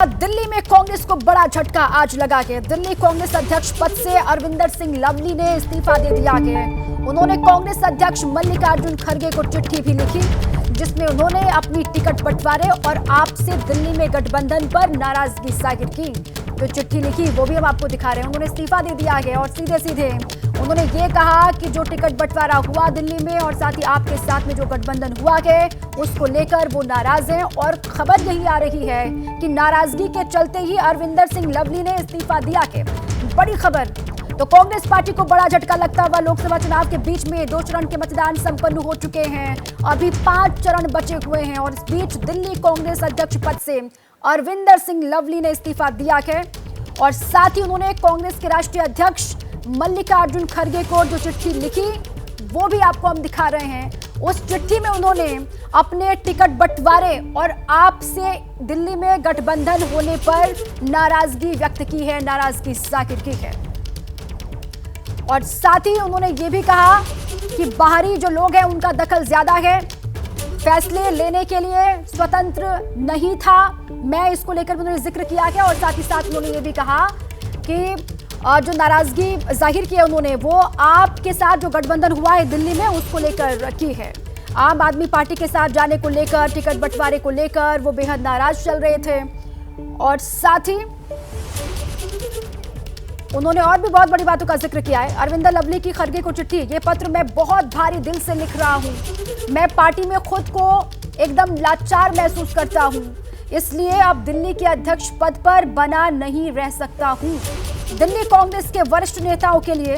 दिल्ली में कांग्रेस को बड़ा झटका आज लगा के दिल्ली कांग्रेस अध्यक्ष पद से अरविंदर सिंह लवली ने इस्तीफा दे दिया है। उन्होंने कांग्रेस अध्यक्ष मल्लिकार्जुन खड़गे को चिट्ठी भी लिखी जिसमें उन्होंने अपनी टिकट बंटवारे और आपसे दिल्ली में गठबंधन पर नाराजगी जाहिर की। जो चिट्ठी लिखी वो भी हम आपको दिखा रहे हैं। उन्होंने इस्तीफा दे दिया है और सीधे सीधे उन्होंने ये कहा कि जो टिकट बंटवारा हुआ दिल्ली में और साथ ही आपके साथ में जो गठबंधन हुआ है उसको लेकर वो नाराज हैं और खबर यही आ रही है कि नाराजगी के चलते ही अरविंदर सिंह लवली ने इस्तीफा दिया है। बड़ी खबर। तो कांग्रेस पार्टी को बड़ा झटका लगता हुआ लोकसभा चुनाव के बीच में 2 चरण के मतदान संपन्न हो चुके हैं। अभी 5 चरण बचे हुए हैं और इस बीच दिल्ली कांग्रेस अध्यक्ष पद से अरविंदर सिंह लवली ने इस्तीफा दिया है और साथ ही उन्होंने कांग्रेस के राष्ट्रीय अध्यक्ष मल्लिकार्जुन खड़गे को जो चिट्ठी लिखी वो भी आपको हम दिखा रहे हैं। उस चिट्ठी में उन्होंने अपने टिकट बंटवारे और आपसे दिल्ली में गठबंधन होने पर नाराजगी व्यक्त की है, नाराजगी जाहिर की है। और साथ ही उन्होंने ये भी कहा कि बाहरी जो लोग हैं उनका दखल ज्यादा है, फैसले लेने के लिए स्वतंत्र नहीं था। मैं इसको लेकर उन्होंने जिक्र किया है और साथ ही साथ उन्होंने ये भी कहा कि जो नाराजगी जाहिर की है उन्होंने वो आपके साथ जो गठबंधन हुआ है दिल्ली में उसको लेकर की है। आम आदमी पार्टी के साथ जाने को लेकर, टिकट बंटवारे को लेकर वो बेहद नाराज चल रहे थे। और साथ ही उन्होंने और भी बहुत बड़ी बातों का जिक्र किया है। अरविंदर लवली की खड़गे को चिट्ठी, ये पत्र मैं बहुत भारी दिल से लिख रहा हूं। मैं पार्टी में खुद को एकदम लाचार महसूस करता हूं, इसलिए अब दिल्ली के अध्यक्ष पद पर बना नहीं रह सकता हूं। दिल्ली कांग्रेस के वरिष्ठ नेताओं के लिए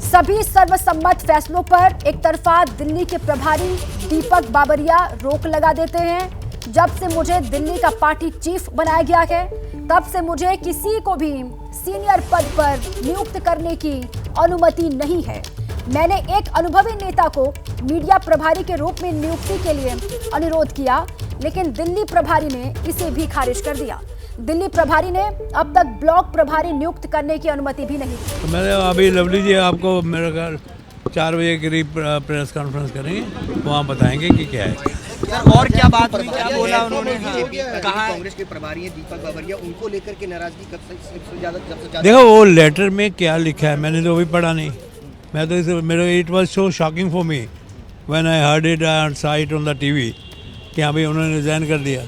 सभी सर्वसम्मत फैसलों पर एक तरफा दिल्ली के प्रभारी दीपक बाबरिया रोक लगा देते हैं। जब से मुझे दिल्ली का पार्टी चीफ बनाया गया है तब से मुझे किसी को भी सीनियर पद पर नियुक्त करने की अनुमति नहीं है। मैंने एक अनुभवी नेता को मीडिया प्रभारी के रूप में नियुक्ति के लिए अनुरोध किया लेकिन दिल्ली प्रभारी ने इसे भी खारिज कर दिया। दिल्ली प्रभारी ने अब तक ब्लॉक प्रभारी नियुक्त करने की अनुमति भी नहीं दी। तो मैंने अभी लवली जी आपको मेरे घर 4 बजे करीब प्रेस कॉन्फ्रेंस करेंगे, वहाँ बताएंगे कि क्या है। और क्या बात हुई, क्या बोला उन्होंने? कहा कांग्रेस के प्रभारी हैं दीपक बाबरिया, उनको लेकर के नाराजगी कब से ज्यादा देखो वो लेटर में क्या लिखा है मैंने तो अभी पढ़ा नहीं। मैं तो इसे मेरे it was so shocking for me when I heard it and saw it on the TV कि हाँ भाई उन्होंने रिज़ाइन कर दिया।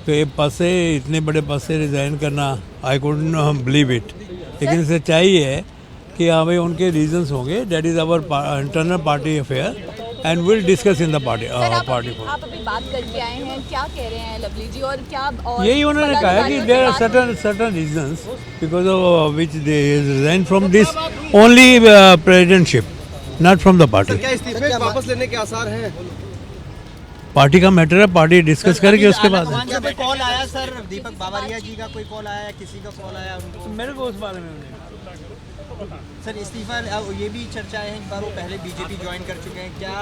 तो ये पद से, इतने बड़े पद से रिज़ाइन करना, आई कुडंट बिलीव इट। लेकिन सच्चाई है कि हाँ भाई उनके रीजंस होंगे। That is our internal party affair and will discuss in the party party. आप अभी बात करके आए हैं, क्या कह रहे हैं लवली जी और क्या और यही उन्होंने कहा है कि there are certain reasons because of which they resign from this only presidentship, not from the party. क्या इस्तीफे वापस लेने के आसार हैं? पार्टी का मैटर है, पार्टी डिस्कस करके उसके बाद है। कोई कॉल आया सर दीपक बाबरिया जी का, कोई कॉल आया, किसी का कॉल आया उनको? मेरे को उस बारे में सर इस्तीफा, ये भी चर्चाएं हैं, एक बार वो पहले बीजेपी ज्वाइन कर चुके हैं, क्या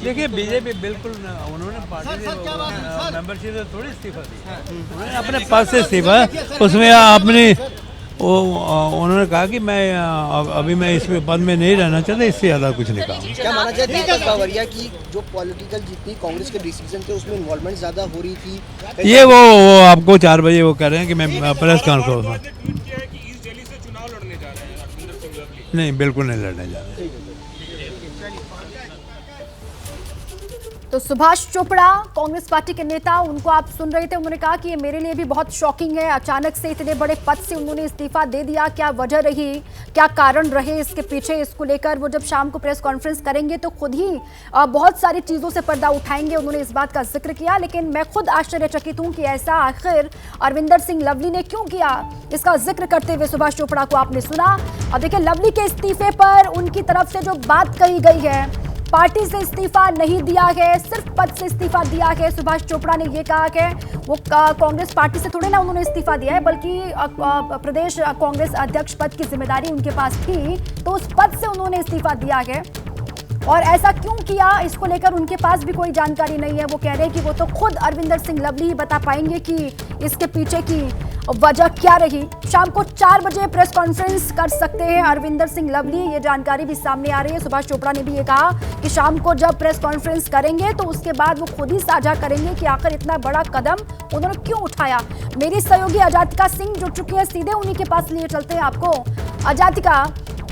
देखिए बीजेपी बिल्कुल उन्होंने पार्टी से मेंबरशिप से थोड़ी इस्तीफा दी, उन्होंने अपने पद से इस्तीफा। उसमें अपने उन्होंने कहा कि मैं अभी मैं इस पद में नहीं रहना चाहता, इससे ज़्यादा कुछ नहीं कहा। क्या माना जाए दीपक बाबरिया की जो पॉलिटिकल जितनी कांग्रेस के डिसीजन थे उसमें इन्वॉल्वमेंट ज्यादा हो रही थी? ये वो आपको 4 बजे वो कह रहे हैं कि मैं प्रेस कॉन्फ्रेंस में नहीं, बिल्कुल नहीं लड़ने जा रहे। तो सुभाष चोपड़ा कांग्रेस पार्टी के नेता, उनको आप सुन रहे थे। उन्होंने कहा कि ये मेरे लिए भी बहुत शॉकिंग है, अचानक से इतने बड़े पद से उन्होंने इस्तीफा दे दिया। क्या वजह रही, क्या कारण रहे इसके पीछे, इसको लेकर वो जब शाम को प्रेस कॉन्फ्रेंस करेंगे तो खुद ही बहुत सारी चीज़ों से पर्दा उठाएंगे। उन्होंने इस बात का जिक्र किया लेकिन मैं खुद आश्चर्यचकित हूँ कि ऐसा आखिर अरविंदर सिंह लवली ने क्यों किया। इसका जिक्र करते हुए सुभाष चोपड़ा को आपने सुना। और देखिए लवली के इस्तीफे पर उनकी तरफ से जो बात कही गई है, पार्टी से इस्तीफा नहीं दिया है, सिर्फ पद से इस्तीफा दिया है। सुभाष चोपड़ा ने यह कहा कि वो कांग्रेस पार्टी से थोड़े ना उन्होंने इस्तीफा दिया है बल्कि प्रदेश कांग्रेस अध्यक्ष पद की जिम्मेदारी उनके पास थी तो उस पद से उन्होंने इस्तीफा दिया है। और ऐसा क्यों किया इसको लेकर उनके पास भी कोई जानकारी नहीं है। वो कह रहे हैं कि वो तो खुद अरविंदर सिंह लवली ही बता पाएंगे कि इसके पीछे की वजह क्या रही? शाम को 4 बजे प्रेस कॉन्फ्रेंस कर सकते हैं अरविंदर सिंह लवली, ये जानकारी भी सामने आ रही है। सुभाष चोपड़ा ने भी ये कहा कि शाम को जब प्रेस कॉन्फ्रेंस करेंगे तो उसके बाद वो खुद ही साझा करेंगे कि आखिर इतना बड़ा कदम उन्होंने क्यों उठाया। मेरी सहयोगी अजातिका सिंह जुड़ चुकी है, सीधे उन्हीं के पास लिए चलते हैं आपको। अजातिका,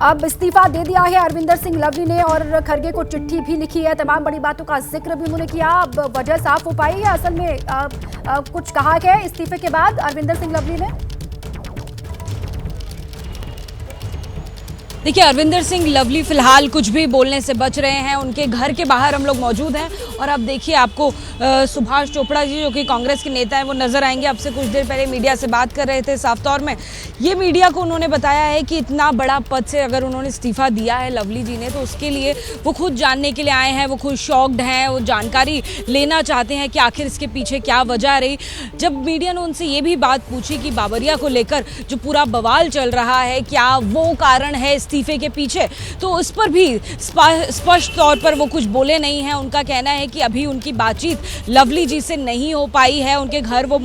अब इस्तीफा दे दिया है अरविंदर सिंह लवली ने और खड़गे को चिट्ठी भी लिखी है, तमाम बड़ी बातों का जिक्र भी उन्होंने किया। अब वजह साफ हो पाई है असल में कुछ कहा गया इस्तीफे के बाद अरविंदर सिंह लवली ने? देखिए, अरविंदर सिंह लवली फिलहाल कुछ भी बोलने से बच रहे हैं। उनके घर के बाहर हम लोग मौजूद हैं और अब देखिए आपको सुभाष चोपड़ा जी जो कि कांग्रेस के नेता हैं वो नज़र आएंगे। अब से कुछ देर पहले मीडिया से बात कर रहे थे। साफ तौर में ये मीडिया को उन्होंने बताया है कि इतना बड़ा पद से अगर उन्होंने इस्तीफा दिया है लवली जी ने तो उसके लिए वो खुद जानने के लिए आए हैं। वो खुद शॉक्ड हैं, वो जानकारी लेना चाहते हैं कि आखिर इसके पीछे क्या वजह रही। जब मीडिया ने उनसे ये भी बात पूछी कि बाबरिया को लेकर जो पूरा बवाल चल रहा है क्या वो कारण है इस्तीफे के पीछे, तो उस पर भी स्पष्ट तौर पर वो कुछ बोले नहीं हैं। उनका कहना है कि अभी उनकी बातचीत लवली जी से नहीं हो पाई है। उनके घर वो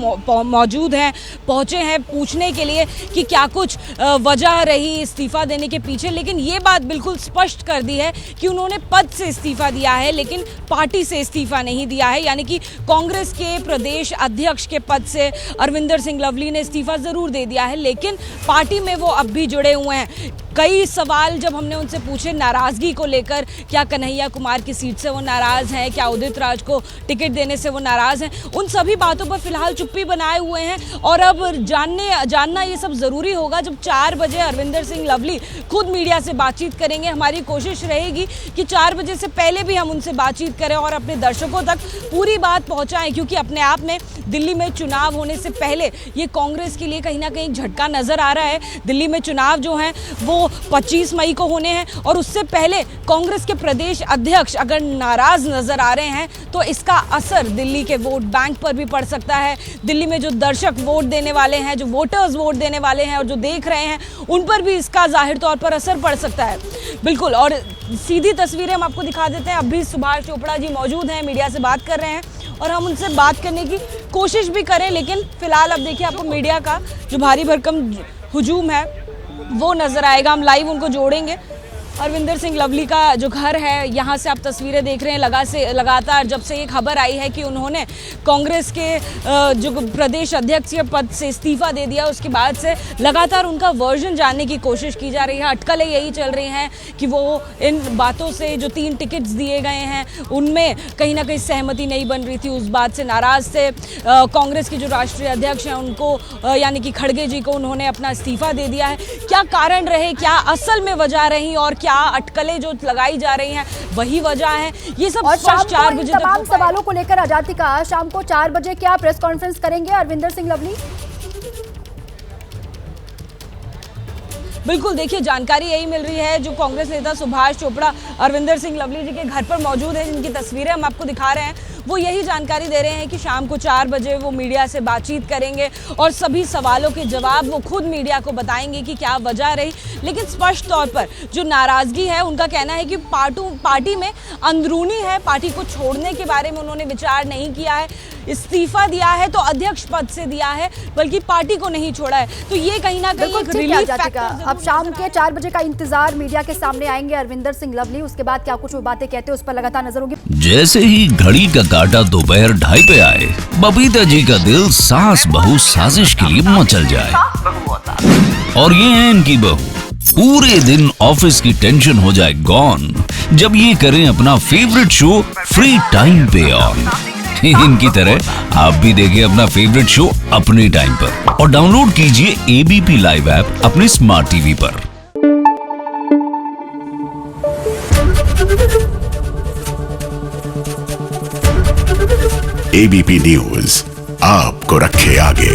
मौजूद हैं, पहुंचे हैं पूछने के लिए कि क्या कुछ वजह रही इस्तीफा देने के पीछे, लेकिन ये बात बिल्कुल स्पष्ट कर दी है कि उन्होंने पद से इस्तीफा दिया है लेकिन पार्टी से इस्तीफा नहीं दिया है। यानी कि कांग्रेस के प्रदेश अध्यक्ष के पद से अरविंदर सिंह लवली ने इस्तीफा जरूर दे दिया है लेकिन पार्टी में वो अब भी जुड़े हुए हैं। कई सवाल जब हमने उनसे पूछे नाराज़गी को लेकर, क्या कन्हैया कुमार की सीट से वो नाराज़ हैं, क्या उदित राज को टिकट देने से वो नाराज़ हैं, उन सभी बातों पर फिलहाल चुप्पी बनाए हुए हैं। और अब जानना ये सब ज़रूरी होगा जब 4 बजे अरविंदर सिंह लवली खुद मीडिया से बातचीत करेंगे। हमारी कोशिश रहेगी कि 4 बजे से पहले भी हम उनसे बातचीत करें और अपने दर्शकों तक पूरी बात पहुँचाएँ, क्योंकि अपने आप में दिल्ली में चुनाव होने से पहले ये कांग्रेस के लिए कहीं ना कहीं झटका नज़र आ रहा है। दिल्ली में चुनाव जो हैं वो 25 मई को होने हैं और उससे पहले कांग्रेस के प्रदेश अध्यक्ष अगर नाराज नजर आ रहे हैं तो इसका असर दिल्ली के वोट बैंक पर भी पड़ सकता है। दिल्ली में जो दर्शक वोट देने वाले हैं, जो वोटर्स वोट देने वाले हैं और जो देख रहे हैं, उन पर भी इसका जाहिर तौर पर असर पड़ सकता है। बिल्कुल, और सीधी तस्वीरें हम आपको दिखा देते हैं। अभी सुभाष चोपड़ा जी मौजूद हैं, मीडिया से बात कर रहे हैं और हम उनसे बात करने की कोशिश भी करें, लेकिन फिलहाल अब देखिए आपको मीडिया का जो भारी भरकम हुजूम है वो नज़र आएगा। हम लाइव उनको जोड़ेंगे। अरविंदर सिंह लवली का जो घर है, यहाँ से आप तस्वीरें देख रहे हैं। लगातार जब से ये खबर आई है कि उन्होंने कांग्रेस के जो प्रदेश अध्यक्ष के पद से इस्तीफा दे दिया, उसके बाद से लगातार उनका वर्जन जानने की कोशिश की जा रही है। अटकलें यही चल रही हैं कि वो इन बातों से जो 3 टिकट्स दिए गए हैं उनमें कहीं ना कहीं सहमति नहीं बन रही थी, उस बात से नाराज़ थे। कांग्रेस के जो राष्ट्रीय अध्यक्ष हैं उनको यानी कि खड़गे जी को उन्होंने अपना इस्तीफा दे दिया है। क्या कारण रहे, क्या असल में वजह रही और क्या अटकलें जो लगाई जा रही हैं वही वजह है, ये सब स्पष्ट 4 बजे तक तमाम सवालों को लेकर अजातिका शाम को 4 बजे क्या प्रेस कॉन्फ्रेंस करेंगे अरविंदर सिंह लवली? बिल्कुल, देखिए जानकारी यही मिल रही है। जो कांग्रेस नेता सुभाष चोपड़ा अरविंदर सिंह लवली जी के घर पर मौजूद हैं, जिनकी तस्वीरें हम आपको दिखा रहे हैं, वो यही जानकारी दे रहे हैं कि शाम को 4 बजे वो मीडिया से बातचीत करेंगे और सभी सवालों के जवाब वो खुद मीडिया को बताएंगे कि क्या वजह रही। लेकिन स्पष्ट तौर पर जो नाराज़गी है, उनका कहना है कि पार्टी में अंदरूनी है, पार्टी को छोड़ने के बारे में उन्होंने विचार नहीं किया है। इस्तीफा दिया है तो अध्यक्ष पद से दिया है, बल्कि पार्टी को नहीं छोड़ा है। तो ये कहीं ना कहीं एक रिलीफ फैक्टर। अब शाम के 4 बजे का इंतजार, मीडिया के सामने आएंगे अरविंदर सिंह लवली, उसके बाद क्या कुछ वो बातें कहते हैं उस पर लगातार नजर होगी। जैसे ही घड़ी का काटा दोपहर 2:30 पे आए, बबीता जी का दिल सास बहू साजिश के लिए मचल जाए। और ये है इनकी बहू, पूरे दिन ऑफिस की टेंशन हो जाए गॉन जब ये करें अपना फेवरेट शो फ्री टाइम पे ऑन। इनकी तरह आप भी देखिए अपना फेवरेट शो अपने टाइम पर और डाउनलोड कीजिए ABP लाइव ऐप अपने स्मार्ट टीवी पर। ABP न्यूज आपको रखे आगे।